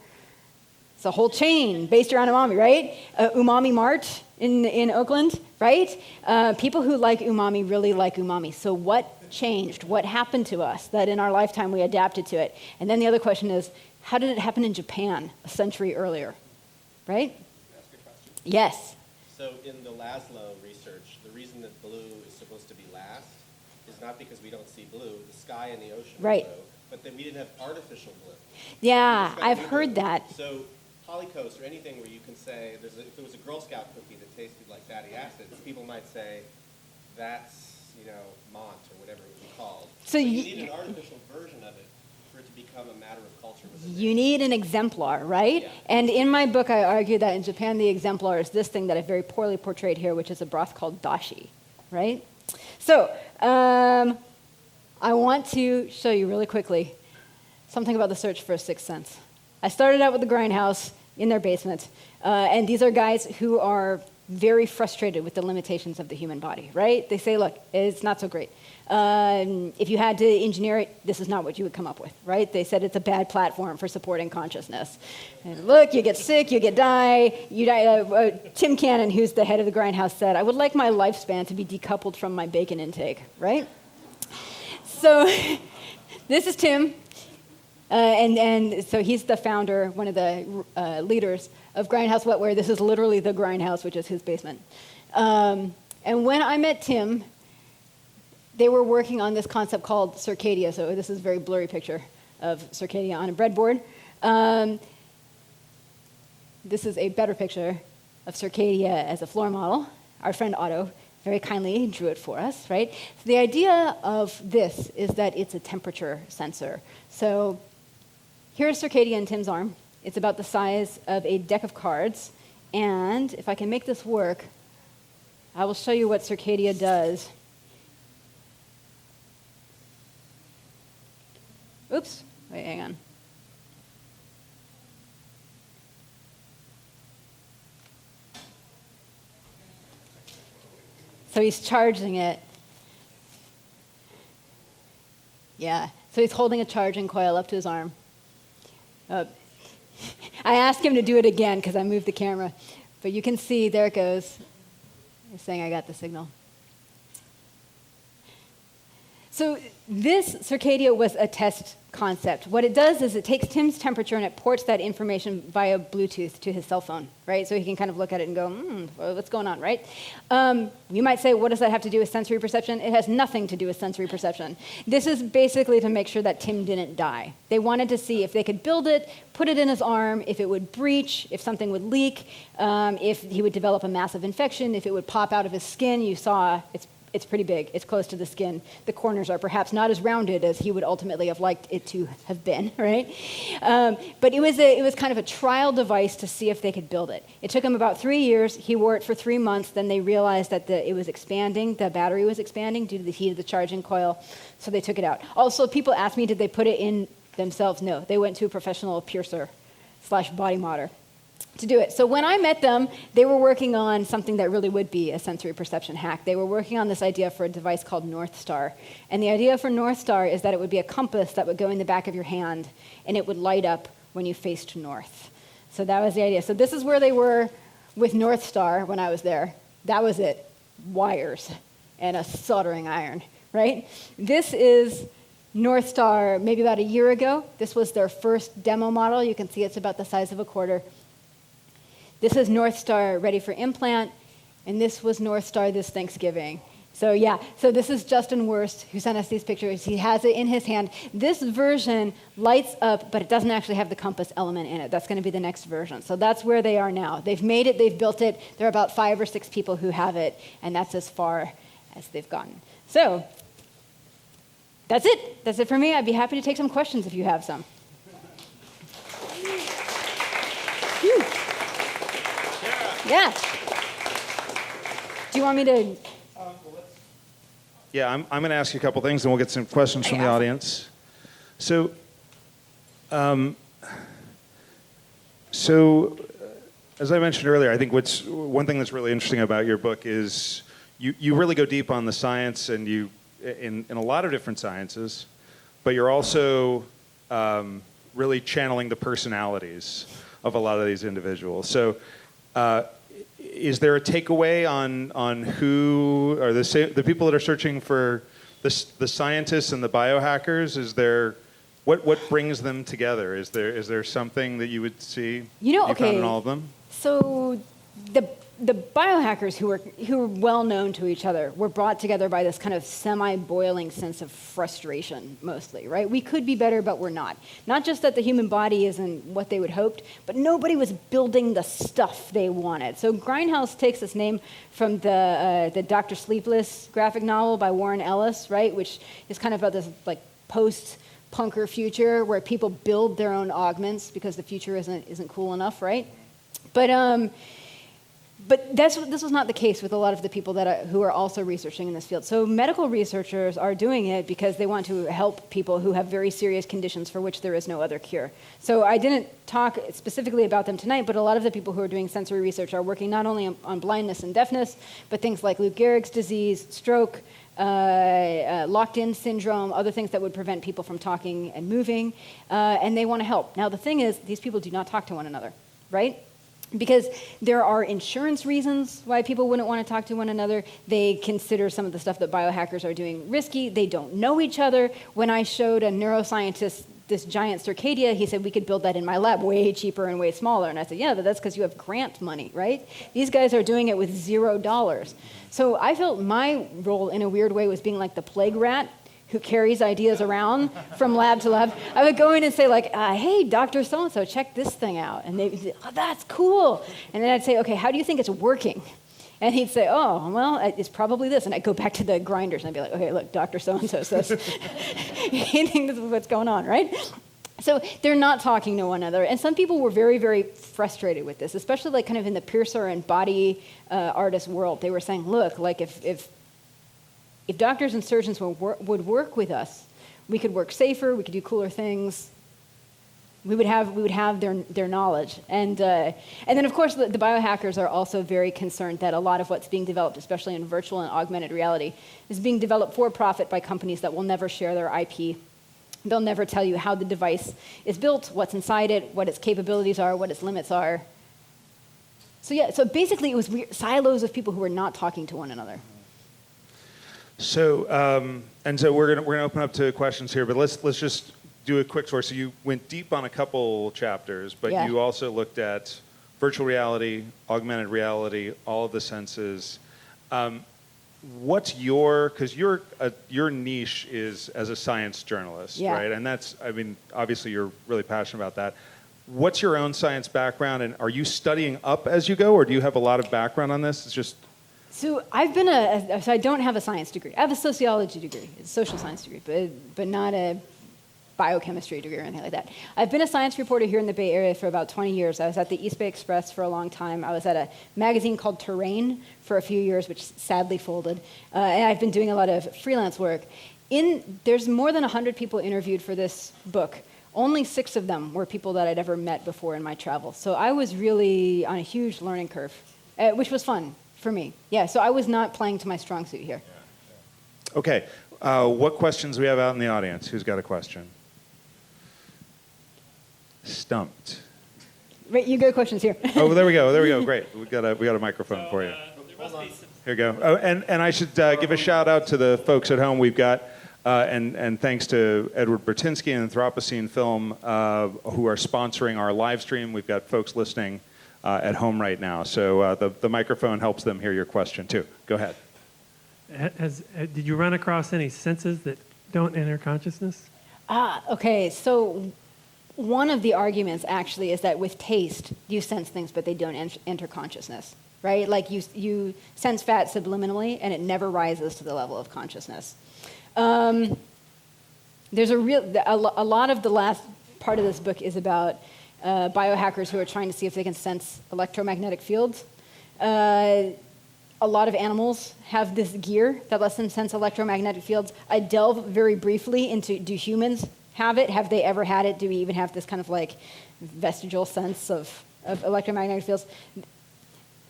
It's a whole chain based around umami, right? Umami Mart in Oakland, right? People who like umami really like umami. So what changed? What happened to us that in our lifetime we adapted to it? And then the other question is, how did it happen in Japan a century earlier, right? Can I ask a question? Yes. So in the Laszlo research, the reason that blue is supposed to be last is not because we don't see blue. The sky and the ocean are Right. blue, but then we didn't have artificial blue. Yeah, It's got I've to be heard blue. that. So polycose or anything where you can say, if there was a Girl Scout cookie that tasted like fatty acids, people might say, that's, Mont or whatever it would be called. So you you- need an artificial version of it for it to become a matter of culture within You need an exemplar, right? Yeah. And in my book, I argue that in Japan, the exemplar is this thing that I've very poorly portrayed here, which is a broth called dashi, right? So I want to show you really quickly something about the search for a sixth sense. I started out with the Grindhouse in their basement, and these are guys who are very frustrated with the limitations of the human body, right? They say, look, it's not so great. If you had to engineer it, this is not what you would come up with, right? They said it's a bad platform for supporting consciousness. And look, you get sick, you die. Tim Cannon, who's the head of the Grindhouse, said, I would like my lifespan to be decoupled from my bacon intake, right? So this is Tim. And so he's the founder, one of the leaders of Grindhouse Wetware. This is literally the Grindhouse, which is his basement. And when I met Tim, they were working on this concept called Circadia. So this is a very blurry picture of Circadia on a breadboard. This is a better picture of Circadia as a floor model. Our friend Otto very kindly drew it for us, right? So the idea of this is that it's a temperature sensor. So here's Circadia in Tim's arm. It's about the size of a deck of cards. And if I can make this work, I will show you what Circadia does. Oops, wait, hang on. So he's charging it. Yeah, so he's holding a charging coil up to his arm. I asked him to do it again because I moved the camera. But you can see, there it goes. He's saying I got the signal. So this Circadia was a test concept. What it does is it takes Tim's temperature and it ports that information via Bluetooth to his cell phone, right? So he can kind of look at it and go, what's going on, right? You might say, what does that have to do with sensory perception? It has nothing to do with sensory perception. This is basically to make sure that Tim didn't die. They wanted to see if they could build it, put it in his arm, if it would breach, if something would leak, if he would develop a massive infection, if it would pop out of his skin. You saw it's pretty big. It's close to the skin. The corners are perhaps not as rounded as he would ultimately have liked it to have been, right? But it was kind of a trial device to see if they could build it. It took him about 3 years. He wore it for 3 months. Then they realized that it was expanding. The battery was expanding due to the heat of the charging coil, so they took it out. Also, people asked me, did they put it in themselves? No. They went to a professional piercer/body modder to do it. So when I met them, they were working on something that really would be a sensory perception hack. They were working on this idea for a device called North Star. And the idea for North Star is that it would be a compass that would go in the back of your hand, and it would light up when you faced north. So that was the idea. So this is where they were with North Star when I was there. That was it. Wires and a soldering iron, right? This is North Star maybe about a year ago. This was their first demo model. You can see it's about the size of a quarter. This is North Star ready for implant, and this was North Star this Thanksgiving. So yeah, so this is Justin Wurst, who sent us these pictures. He has it in his hand. This version lights up, but it doesn't actually have the compass element in it. That's going to be the next version. So that's where they are now. They've made it, they've built it. There are about 5 or 6 people who have it, and that's as far as they've gotten. So that's it. That's it for me. I'd be happy to take some questions if you have some. Yeah. Do you want me to? Yeah, I'm going to ask you a couple things, and we'll get some questions from the audience. So, as I mentioned earlier, I think one thing that's really interesting about your book is you really go deep on the science, and you in a lot of different sciences, but you're also really channeling the personalities of a lot of these individuals. So. Is there a takeaway on who are the people that are searching for the scientists and the biohackers? Is there what brings them together? Is there something that you would see found in all of them? So the biohackers who were well known to each other were brought together by this kind of semi-boiling sense of frustration, mostly, right? We could be better, but we're not. Not just that the human body isn't what they would hoped, but nobody was building the stuff they wanted. So Grindhouse takes its name from the Dr. Sleepless graphic novel by Warren Ellis, right? Which is kind of about this like post-punker future where people build their own augments because the future isn't cool enough, right? But But this was not the case with a lot of the people who are also researching in this field. So medical researchers are doing it because they want to help people who have very serious conditions for which there is no other cure. So I didn't talk specifically about them tonight, but a lot of the people who are doing sensory research are working not only on blindness and deafness, but things like Lou Gehrig's disease, stroke, locked-in syndrome, other things that would prevent people from talking and moving, and they want to help. Now, the thing is, these people do not talk to one another, right? Because there are insurance reasons why people wouldn't want to talk to one another. They consider some of the stuff that biohackers are doing risky. They don't know each other. When I showed a neuroscientist this giant Circadia, he said, we could build that in my lab way cheaper and way smaller. And I said, yeah, but that's because you have grant money, right? These guys are doing it with $0. So I felt my role in a weird way was being like the plague rat who carries ideas around from lab to lab. I would go in and say like, hey, Dr. So-and-so, check this thing out. And they'd say, oh, that's cool. And then I'd say, okay, how do you think it's working? And he'd say, oh, well, it's probably this. And I'd go back to the grinders and I'd be like, okay, look, Dr. So-and-so says, you think this is what's going on, right? So they're not talking to one another. And some people were very, very frustrated with this, especially like kind of in the piercer and body artist world. They were saying, look, like if doctors and surgeons would work with us, we could work safer, we could do cooler things. We would have their knowledge. And then, of course, the biohackers are also very concerned that a lot of what's being developed, especially in virtual and augmented reality, is being developed for profit by companies that will never share their IP. They'll never tell you how the device is built, what's inside it, what its capabilities are, what its limits are. So yeah, so basically it was silos of people who were not talking to one another. So, so we're gonna open up to questions here, but let's just do a quick tour. So you went deep on a couple chapters, but Yeah. you also looked at virtual reality, augmented reality, all of the senses. What's because your niche is as a science journalist, Yeah. right? And that's, I mean, obviously you're really passionate about that. What's your own science background, and are you studying up as you go, or do you have a lot of background on this? It's just... So I've been so I don't have a science degree. I have a sociology degree, a social science degree, but not a biochemistry degree or anything like that. I've been a science reporter here in the Bay Area for about 20 years. I was at the East Bay Express for a long time. I was at a magazine called Terrain for a few years, which sadly folded. And I've been doing a lot of freelance work. There's more than 100 people interviewed for this book. Only 6 of them were people that I'd ever met before in my travels. So I was really on a huge learning curve, which was fun for me. Yeah, so I was not playing to my strong suit here. Okay, what questions do we have out in the audience? Who's got a question? Stumped. Right, you go questions here. Oh, there we go. Great. We got a microphone for you. There must be some. Here you go. Oh, and I should give a shout out to the folks at home. We've got, and thanks to Edward Bertinsky and Anthropocene Film, who are sponsoring our live stream. We've got folks listening at home right now. So the microphone helps them hear your question too. Go ahead. Did you run across any senses that don't enter consciousness? Okay, so one of the arguments actually is that with taste, you sense things, but they don't enter consciousness, right? Like you sense fat subliminally, and it never rises to the level of consciousness. There's a lot of the last part of this book is about biohackers who are trying to see if they can sense electromagnetic fields. A lot of animals have this gear that lets them sense electromagnetic fields. I delve very briefly into, do humans have it? Have they ever had it? Do we even have this kind of like vestigial sense of electromagnetic fields?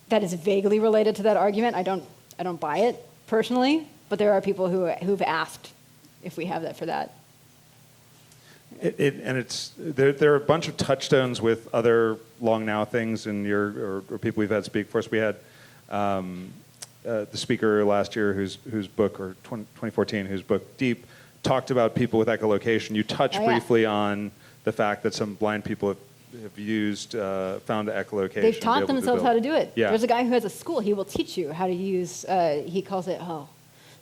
That is vaguely related to that argument. I don't buy it personally, but there are people who've asked if we have that for that. There are a bunch of touchstones with other long now things in or people we've had speak for us. We had the speaker last year whose book, or 2014, whose book Deep talked about people with echolocation. You touched briefly on the fact that some blind people have found echolocation. They've taught themselves how to do it. Yeah. There's a guy who has a school. He will teach you how to use, he calls it,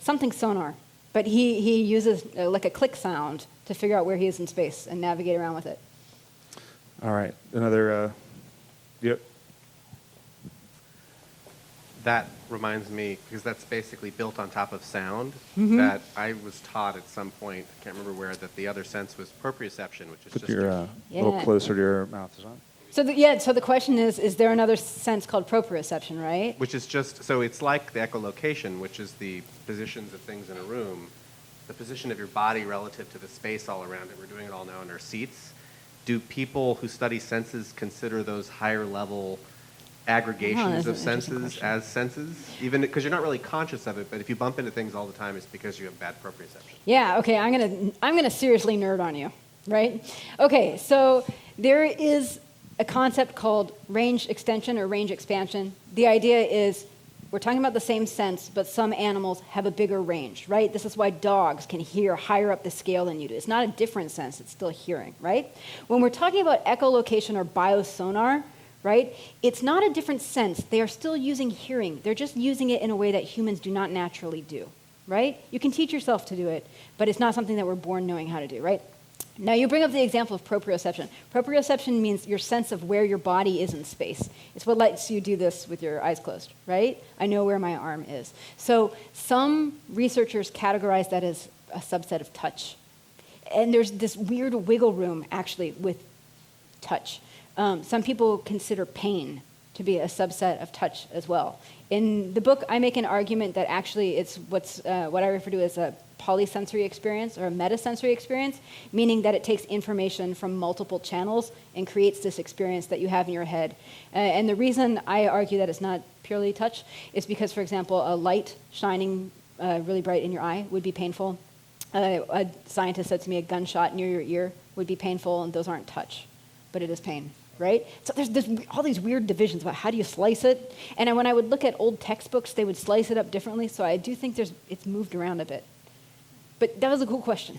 something sonar. But he uses like a click sound to figure out where he is in space and navigate around with it. All right. Another, yep. That reminds me, because that's basically built on top of sound, that I was taught at some point, I can't remember where, that the other sense was proprioception, which is Put just your a little closer to your mouth. Is on. So the question is there another sense called proprioception, right? Which is just, so it's like the echolocation, which is the positions of things in a room, the position of your body relative to the space all around it. We're doing it all now in our seats. Do people who study senses consider those higher level aggregations of senses as senses? Even because you're not really conscious of it, but if you bump into things all the time, it's because you have bad proprioception. Yeah, okay, I'm gonna seriously nerd on you, right? Okay, so there is a concept called range extension or range expansion. The idea is we're talking about the same sense, but some animals have a bigger range, right? This is why dogs can hear higher up the scale than you do. It's not a different sense, it's still hearing, right? When we're talking about echolocation or biosonar, right, it's not a different sense. They are still using hearing. They're just using it in a way that humans do not naturally do, right? You can teach yourself to do it, but it's not something that we're born knowing how to do, right? Now, you bring up the example of proprioception. Proprioception means your sense of where your body is in space. It's what lets you do this with your eyes closed, right? I know where my arm is. So some researchers categorize that as a subset of touch. And there's this weird wiggle room, actually, with touch. Some people consider pain to be a subset of touch as well. In the book, I make an argument that actually it's what I refer to as a polysensory experience or a metasensory experience, meaning that it takes information from multiple channels and creates this experience that you have in your head. And the reason I argue that it's not purely touch is because, for example, a light shining really bright in your eye would be painful. A scientist said to me a gunshot near your ear would be painful, and those aren't touch, but it is pain. Right? So there's all these weird divisions about how do you slice it. And when I would look at old textbooks, they would slice it up differently. So I do think it's moved around a bit. But that was a cool question.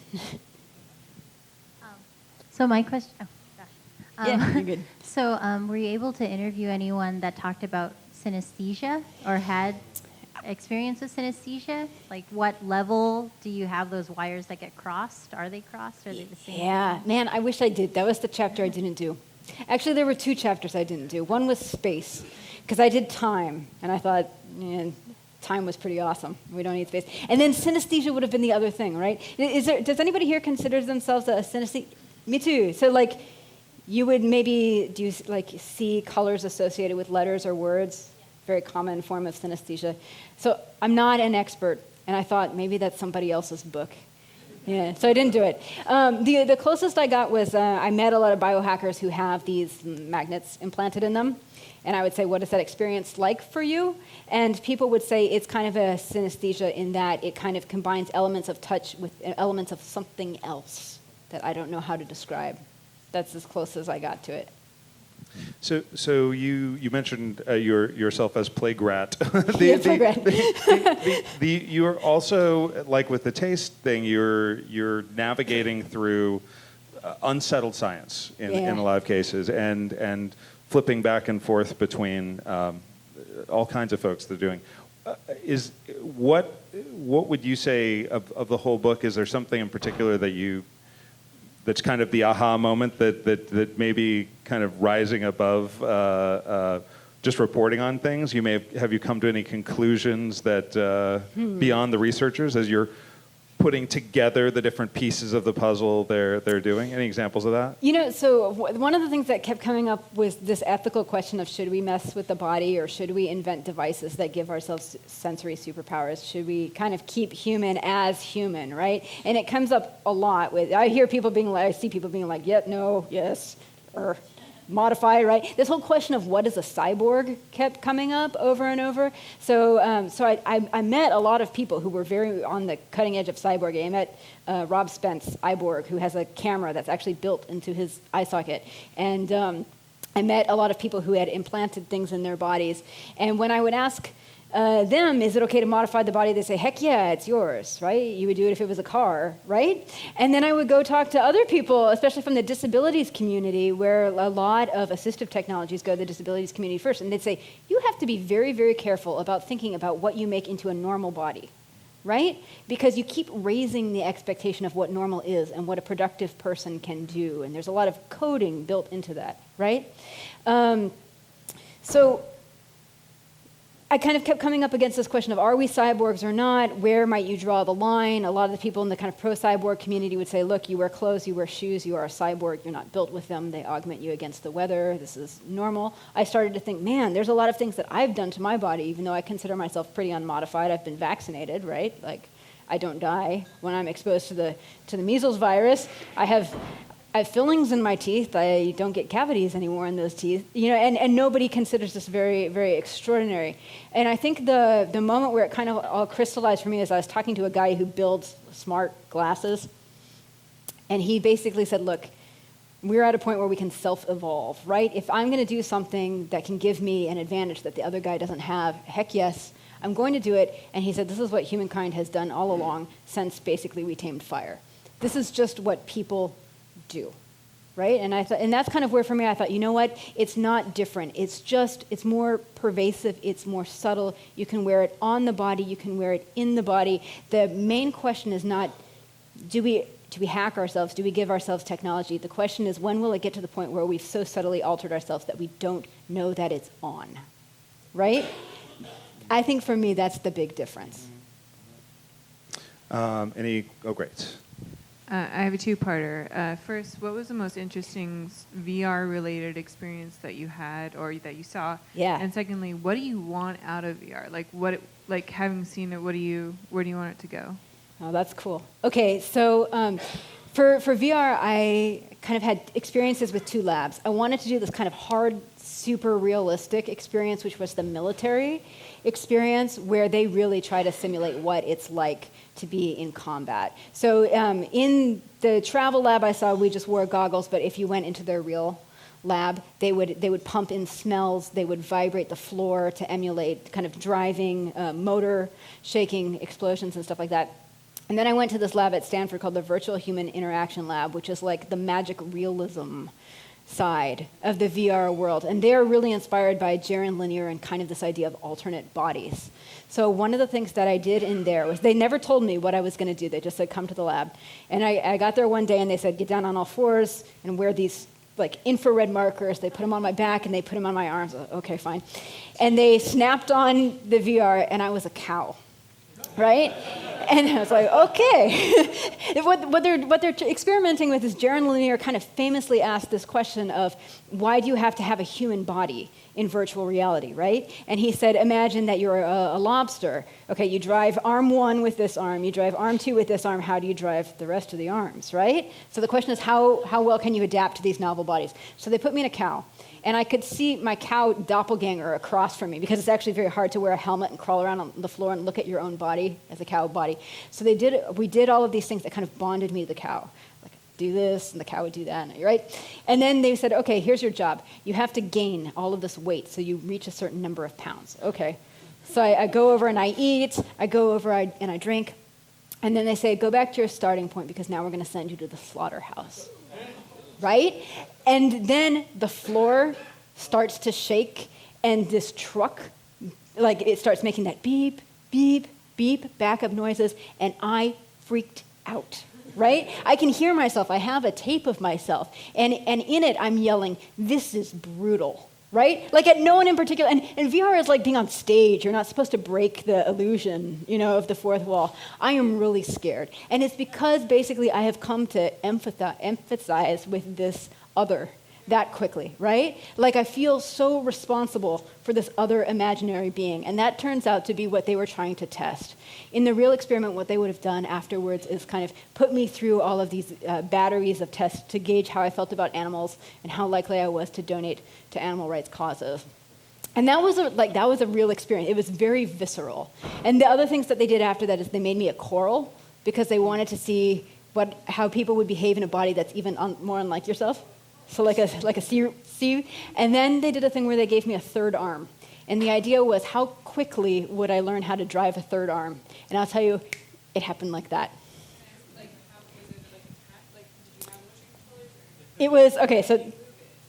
So my question, oh gosh. Yeah, you're good. So were you able to interview anyone that talked about synesthesia or had experience with synesthesia? Like what level do you have those wires that get crossed? Are they crossed? Are they the same? Yeah, man, I wish I did. That was the chapter I didn't do. Actually, there were two chapters I didn't do. One was space, because I did time, and I thought, time was pretty awesome. We don't need space. And then synesthesia would have been the other thing, right? Does anybody here consider themselves a synesthete? Me too. So, like, you would maybe see colors associated with letters or words? Very common form of synesthesia. So I'm not an expert, and I thought maybe that's somebody else's book. Yeah, so I didn't do it. The closest I got was I met a lot of biohackers who have these magnets implanted in them. And I would say, what is that experience like for you? And people would say it's kind of a synesthesia in that it kind of combines elements of touch with elements of something else that I don't know how to describe. That's as close as I got to it. So you mentioned yourself as plague rat. You're also, like with the taste thing, you're navigating through unsettled science in a lot of cases, and flipping back and forth between all kinds of folks that are doing. What would you say of the whole book? Is there something in particular that's kind of the aha moment that maybe kind of rising above just reporting on things? Have you come to any conclusions that beyond the researchers as you're putting together the different pieces of the puzzle they're doing? Any examples of that? So one of the things that kept coming up was this ethical question of should we mess with the body or should we invent devices that give ourselves sensory superpowers? Should we kind of keep human as human, right? And it comes up a lot I see people being like, yep, no, yes, or modify, right? This whole question of what is a cyborg kept coming up over and over. So I met a lot of people who were very on the cutting edge of cyborg. I met Rob Spence, Iborg, who has a camera that's actually built into his eye socket. And I met a lot of people who had implanted things in their bodies. And when I would ask them, is it okay to modify the body? They say, heck yeah, it's yours, right? You would do it if it was a car, right? And then I would go talk to other people, especially from the disabilities community, where a lot of assistive technologies go to the disabilities community first. And they'd say, you have to be very, very careful about thinking about what you make into a normal body, right? Because you keep raising the expectation of what normal is and what a productive person can do. And there's a lot of coding built into that, right? So I kind of kept coming up against this question of, are we cyborgs or not? Where might you draw the line? A lot of the people in the kind of pro-cyborg community would say, look, you wear clothes, you wear shoes, you are a cyborg, you're not built with them, they augment you against the weather, this is normal. I started to think, man, there's a lot of things that I've done to my body, even though I consider myself pretty unmodified. I've been vaccinated, right? Like, I don't die when I'm exposed to the measles virus. I have fillings in my teeth. I don't get cavities anymore in those teeth. And nobody considers this very, very extraordinary. And I think the moment where it kind of all crystallized for me is I was talking to a guy who builds smart glasses, and he basically said, look, we're at a point where we can self-evolve, right? If I'm going to do something that can give me an advantage that the other guy doesn't have, heck yes, I'm going to do it. And he said, this is what humankind has done all along since basically we tamed fire. This is just what people do, right? And I thought, and that's kind of where for me I thought, you know what? It's not different. It's more pervasive. It's more subtle. You can wear it on the body. You can wear it in the body. The main question is not, do we hack ourselves? Do we give ourselves technology? The question is, when will it get to the point where we've so subtly altered ourselves that we don't know that it's on, right? I think for me, that's the big difference. Great. I have a two-parter. First, what was the most interesting VR-related experience that you had or that you saw? Yeah. And secondly, what do you want out of VR? Like having seen it, where do you want it to go? Oh, that's cool. Okay, so for VR, I kind of had experiences with two labs. I wanted to do this kind of hard, super realistic experience, which was the military experience, where they really try to simulate what it's like to be in combat. So in the travel lab I saw, we just wore goggles, but if you went into their real lab, they would pump in smells, they would vibrate the floor to emulate kind of driving, motor shaking explosions and stuff like that. And then I went to this lab at Stanford called the Virtual Human Interaction Lab, which is like the magic realism side of the VR world. And they're really inspired by Jaron Lanier and kind of this idea of alternate bodies. So one of the things that I did in there was, they never told me what I was going to do. They just said, come to the lab. And I got there one day and they said, get down on all fours and wear these like infrared markers. They put them on my back and they put them on my arms. Okay, fine. And they snapped on the VR and I was a cow. Right? And I was like, okay. what they're experimenting with is Jaron Lanier kind of famously asked this question of, why do you have to have a human body in virtual reality, right? And he said, imagine that you're a lobster. Okay, you drive arm one with this arm, you drive arm two with this arm, how do you drive the rest of the arms, right? So the question is, how well can you adapt to these novel bodies? So they put me in a cow. And I could see my cow doppelganger across from me, because it's actually very hard to wear a helmet and crawl around on the floor and look at your own body as a cow body. So we did all of these things that kind of bonded me to the cow. Like, do this, and the cow would do that, right? And then they said, okay, here's your job. You have to gain all of this weight so you reach a certain number of pounds. Okay. So I go over and I eat, I go over and I drink, and then they say, go back to your starting point because now we're going to send you to the slaughterhouse. Right? And then the floor starts to shake, and this truck, like, it starts making that beep, beep, beep backup noises, and I freaked out, right? I can hear myself. I have a tape of myself, and in it, I'm yelling, this is brutal, right? Like, at no one in particular, and VR is like being on stage. You're not supposed to break the illusion, of the fourth wall. I am really scared, and it's because basically I have come to empathize with this other that quickly, right? Like, I feel so responsible for this other imaginary being, and that turns out to be what they were trying to test. In the real experiment, what they would have done afterwards is kind of put me through all of these batteries of tests to gauge how I felt about animals and how likely I was to donate to animal rights causes. And that was a real experience. It was very visceral. And the other things that they did after that is they made me a coral, because they wanted to see how people would behave in a body that's even more unlike yourself. So like a sea. And then they did a thing where they gave me a third arm. And the idea was, how quickly would I learn how to drive a third arm? And I'll tell you, it happened like that. Like, how was it like attached? Like, did you have motion controllers? It was, okay, so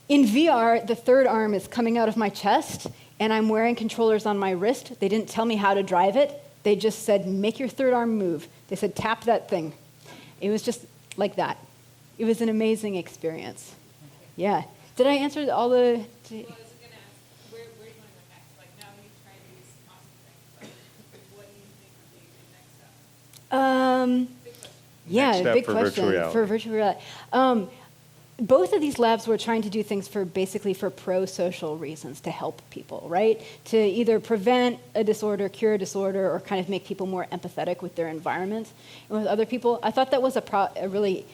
in VR, the third arm is coming out of my chest, and I'm wearing controllers on my wrist. They didn't tell me how to drive it. They just said, make your third arm move. They said, tap that thing. It was just like that. It was an amazing experience. Yeah. Did I answer all the... Well, I was going to ask, where do you want to go next? Like, now you've tried these Yeah, Next step big for question virtual reality. for virtual reality. Both of these labs were trying to do things for basically for pro-social reasons to help people, right? To either prevent a disorder, cure a disorder, or kind of make people more empathetic with their environment and with other people. I thought that was a really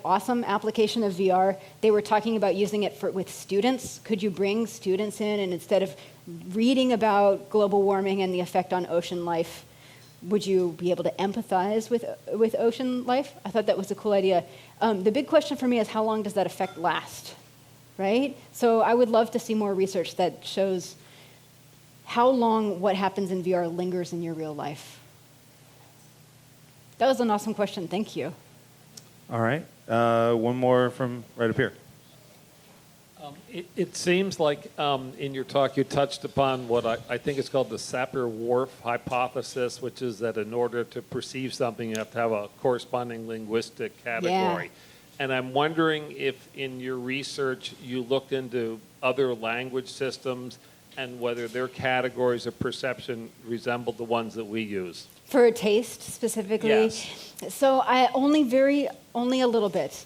awesome application of VR. They were talking about using it with students. Could you bring students in, and instead of reading about global warming and the effect on ocean life, would you be able to empathize with ocean life? I thought that was a cool idea. The big question for me is, how long does that effect last, right? So I would love to see more research that shows how long what happens in VR lingers in your real life. That was an awesome question. Thank you. All right. One more from right up here. It seems like in your talk you touched upon what I think is called the Sapir-Whorf hypothesis, which is that in order to perceive something, you have to have a corresponding linguistic category. Yeah. And I'm wondering if in your research you looked into other language systems and whether their categories of perception resembled the ones that we use. For taste specifically? Yes. So I only a little bit.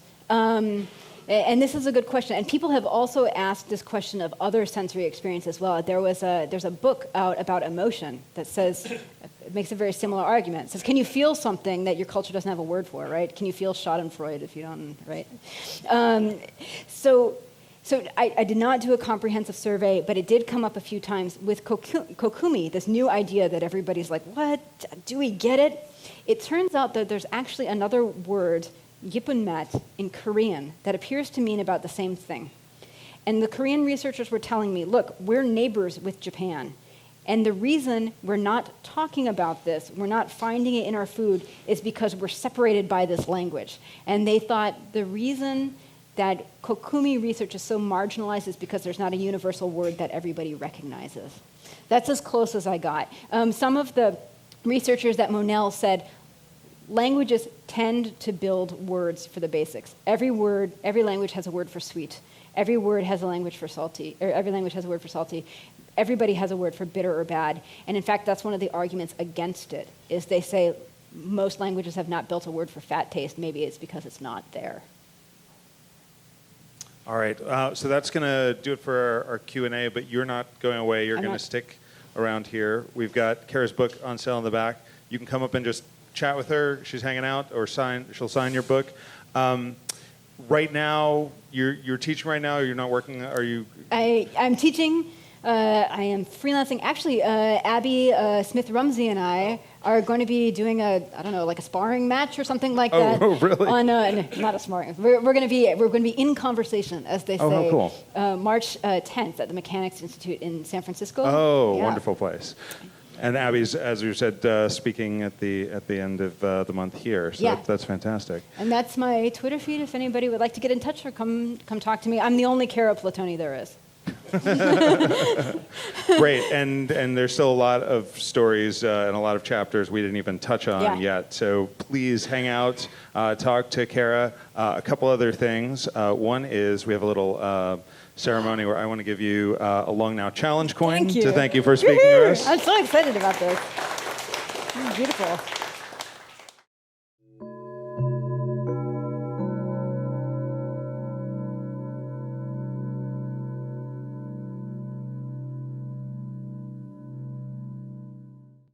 And this is a good question. And people have also asked this question of other sensory experience as well. There's a book out about emotion that says, it makes a very similar argument. It says, can you feel something that your culture doesn't have a word for, right? Can you feel Schadenfreude if you don't, right? So I did not do a comprehensive survey, but it did come up a few times with kokumi, this new idea that everybody's like, what? Do we get it? It turns out that there's actually another word, Yippunmat, in Korean that appears to mean about the same thing. And the Korean researchers were telling me, look, we're neighbors with Japan. And the reason we're not talking about this, we're not finding it in our food, is because we're separated by this language. And they thought the reason that kokumi research is so marginalized is because there's not a universal word that everybody recognizes. That's as close as I got. Some of the researchers at Monell said, languages tend to build words for the basics. Every language has a word for sweet. Every word has a language for salty, or every language has a word for salty. Everybody has a word for bitter or bad. And in fact, that's one of the arguments against it, is they say most languages have not built a word for fat taste. Maybe it's because it's not there. All right. So that's going to do it for our Q&A, but you're not going away. You're going to stick around here. We've got Kara's book on sale in the back. You can come up and just chat with her. She's hanging out, or she'll sign your book. Right now, you're teaching right now, or you're not working? Are you? I'm teaching. I am freelancing. Actually, Abby Smith-Rumsey and I are going to be doing a sparring match or something like that. Oh, really? On not a sparring. We're going to be in conversation, as they say. Oh, cool. March 10th at the Mechanics Institute in San Francisco. Oh, yeah. Wonderful place. And Abby's, as you said, speaking at the end of the month here. So yeah. that's fantastic. And that's my Twitter feed. If anybody would like to get in touch or come talk to me, I'm the only Kara Platoni there is. Great, and there's still a lot of stories and a lot of chapters we didn't even touch on yet. So please hang out, talk to Kara. A couple other things. One is we have a little ceremony where I want to give you a Long Now Challenge coin to thank you for speaking to us. I'm so excited about this. This is beautiful.